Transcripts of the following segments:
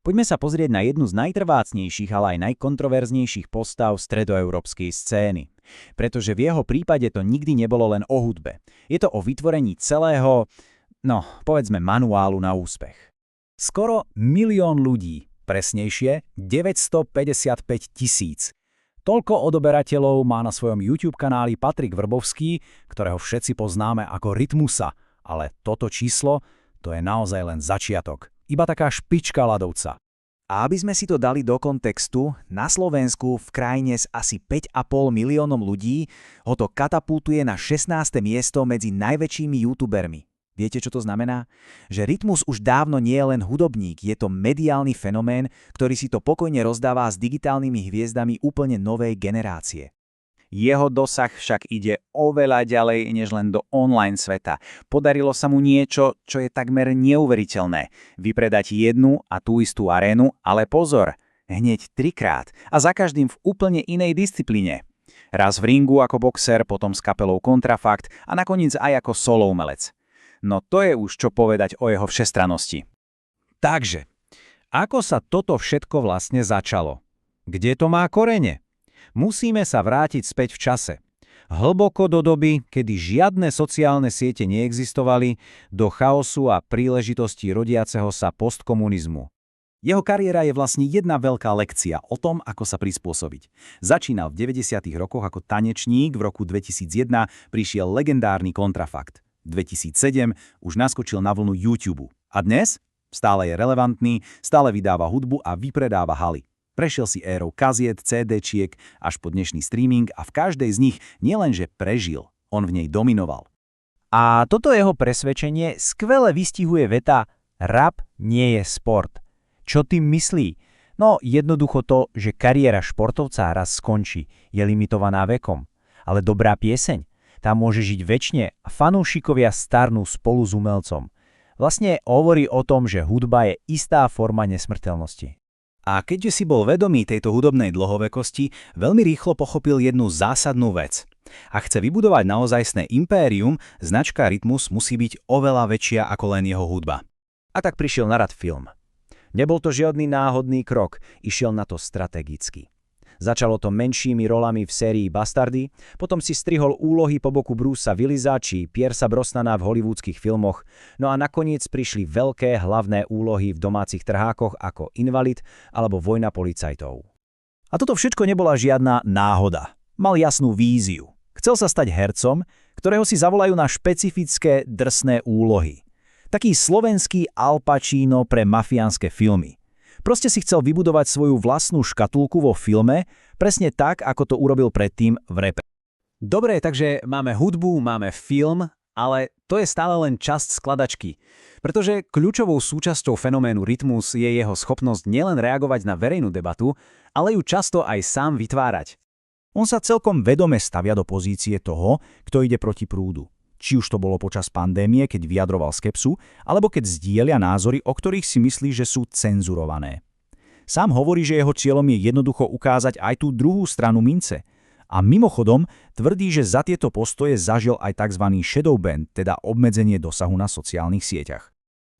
Poďme sa pozrieť na jednu z najtrvácnejších, ale aj najkontroverznejších postav stredoeurópskej scény. Pretože v jeho prípade to nikdy nebolo len o hudbe. Je to o vytvorení celého, povedzme manuálu na úspech. Skoro 1 000 000 ľudí, presnejšie 955 000. Toľko odoberateľov má na svojom YouTube kanáli Patrik Vrbovský, ktorého všetci poznáme ako Rytmusa, ale toto číslo, to je naozaj len začiatok. Iba taká špička ľadovca. A aby sme si to dali do kontextu, na Slovensku v krajine s asi 5,5 miliónom ľudí ho to katapultuje na 16. miesto medzi najväčšími youtubermi. Viete, čo to znamená? Že Rytmus už dávno nie je len hudobník, je to mediálny fenomén, ktorý si to pokojne rozdáva s digitálnymi hviezdami úplne novej generácie. Jeho dosah však ide oveľa ďalej než len do online sveta. Podarilo sa mu niečo, čo je takmer neuveriteľné. Vypredať jednu a tú istú arénu, ale pozor, hneď 3-krát a za každým v úplne inej disciplíne. Raz v ringu ako boxer, potom s kapelou Kontrafakt a nakoniec aj ako solo umelec. No to je už čo povedať o jeho všestrannosti. Takže, ako sa toto všetko vlastne začalo? Kde to má korene? Musíme sa vrátiť späť v čase. Hlboko do doby, kedy žiadne sociálne siete neexistovali, do chaosu a príležitosti rodiaceho sa postkomunizmu. Jeho kariéra je vlastne jedna veľká lekcia o tom, ako sa prispôsobiť. Začínal v 90. rokoch ako tanečník, v roku 2001 prišiel legendárny Kontrafakt. 2007 už naskočil na vlnu YouTube. A dnes? Stále je relevantný, stále vydáva hudbu a vypredáva haly. Prešiel si érou kaziet, CD-čiek až po dnešný streaming a v každej z nich nielenže prežil, on v nej dominoval. A toto jeho presvedčenie skvele vystihuje veta rap nie je sport. Čo tým myslí? No jednoducho to, že kariéra športovca raz skončí, je limitovaná vekom. Ale dobrá pieseň, tá môže žiť večne a fanúšikovia starnú spolu s umelcom. Vlastne hovorí o tom, že hudba je istá forma nesmrteľnosti. A keďže si bol vedomý tejto hudobnej dlhovekosti, veľmi rýchlo pochopil jednu zásadnú vec. Ak chce vybudovať naozajstné impérium, značka Rytmus musí byť oveľa väčšia ako len jeho hudba. A tak prišiel na rad film. Nebol to žiadny náhodný krok, išiel na to strategicky. Začalo to menšími rolami v sérii Bastardy, potom si strihol úlohy po boku Brucea Willisa či Piercea Brosnana v hollywoodských filmoch, no a nakoniec prišli veľké hlavné úlohy v domácich trhákoch ako Invalid alebo Vojna policajtov. A toto všetko nebola žiadna náhoda. Mal jasnú víziu. Chcel sa stať hercom, ktorého si zavolajú na špecifické drsné úlohy. Taký slovenský Al Pacino pre mafiánske filmy. Proste si chcel vybudovať svoju vlastnú škatulku vo filme, presne tak, ako to urobil predtým v rape. Dobre, takže máme hudbu, máme film, ale to je stále len časť skladačky. Pretože kľúčovou súčasťou fenoménu Rytmus je jeho schopnosť nielen reagovať na verejnú debatu, ale ju často aj sám vytvárať. On sa celkom vedome stavia do pozície toho, kto ide proti prúdu. Či už to bolo počas pandémie, keď vyjadroval skepsu, alebo keď zdieľa názory, o ktorých si myslí, že sú cenzurované. Sám hovorí, že jeho cieľom je jednoducho ukázať aj tú druhú stranu mince. A mimochodom tvrdí, že za tieto postoje zažil aj tzv. Shadow ban, teda obmedzenie dosahu na sociálnych sieťach.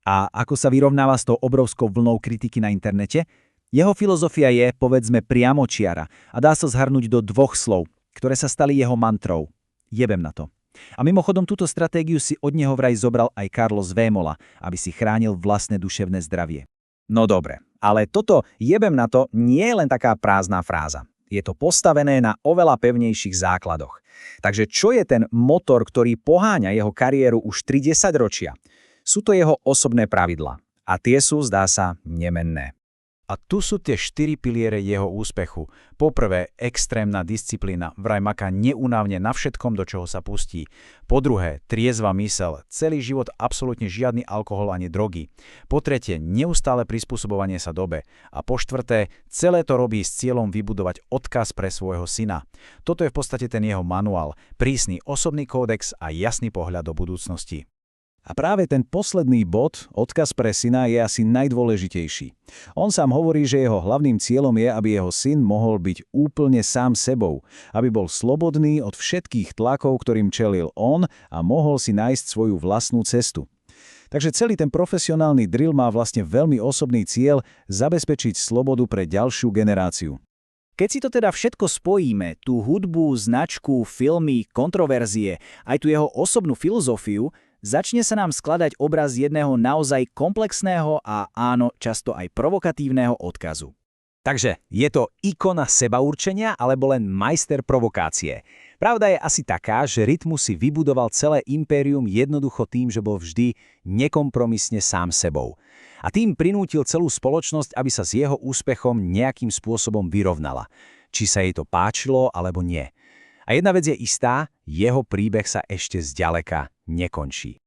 A ako sa vyrovnáva s tou obrovskou vlnou kritiky na internete? Jeho filozofia je, povedzme, priamočiara a dá sa zhrnúť do 2 slov, ktoré sa stali jeho mantrou. Jebem na to. A mimochodom túto stratégiu si od neho vraj zobral aj Carlos Vémola, aby si chránil vlastné duševné zdravie. No dobre, ale toto jebem na to nie je len taká prázdna fráza. Je to postavené na oveľa pevnejších základoch. Takže čo je ten motor, ktorý poháňa jeho kariéru už 30 ročia? Sú to jeho osobné pravidlá. A tie sú, zdá sa, nemenné. A tu sú tie 4 piliere jeho úspechu. Poprvé, extrémna disciplína, vraj maká neúnavne na všetkom, do čoho sa pustí. Po druhé, triezva myseľ, celý život absolútne žiadny alkohol ani drogy. Po tretie, neustále prispôsobovanie sa dobe. A po štvrté, celé to robí s cieľom vybudovať odkaz pre svojho syna. Toto je v podstate ten jeho manuál, prísny osobný kódex a jasný pohľad do budúcnosti. A práve ten posledný bod, odkaz pre syna, je asi najdôležitejší. On sám hovorí, že jeho hlavným cieľom je, aby jeho syn mohol byť úplne sám sebou, aby bol slobodný od všetkých tlakov, ktorým čelil on a mohol si nájsť svoju vlastnú cestu. Takže celý ten profesionálny drill má vlastne veľmi osobný cieľ zabezpečiť slobodu pre ďalšiu generáciu. Keď si to teda všetko spojíme, tú hudbu, značku, filmy, kontroverzie, aj tú jeho osobnú filozofiu, začne sa nám skladať obraz jedného naozaj komplexného a áno, často aj provokatívneho odkazu. Takže je to ikona sebaurčenia alebo len majster provokácie? Pravda je asi taká, že Rytmus si vybudoval celé impérium jednoducho tým, že bol vždy nekompromisne sám sebou. A tým prinútil celú spoločnosť, aby sa s jeho úspechom nejakým spôsobom vyrovnala. Či sa jej to páčilo, alebo nie. A jedna vec je istá, jeho príbeh sa ešte zďaleka nekončí.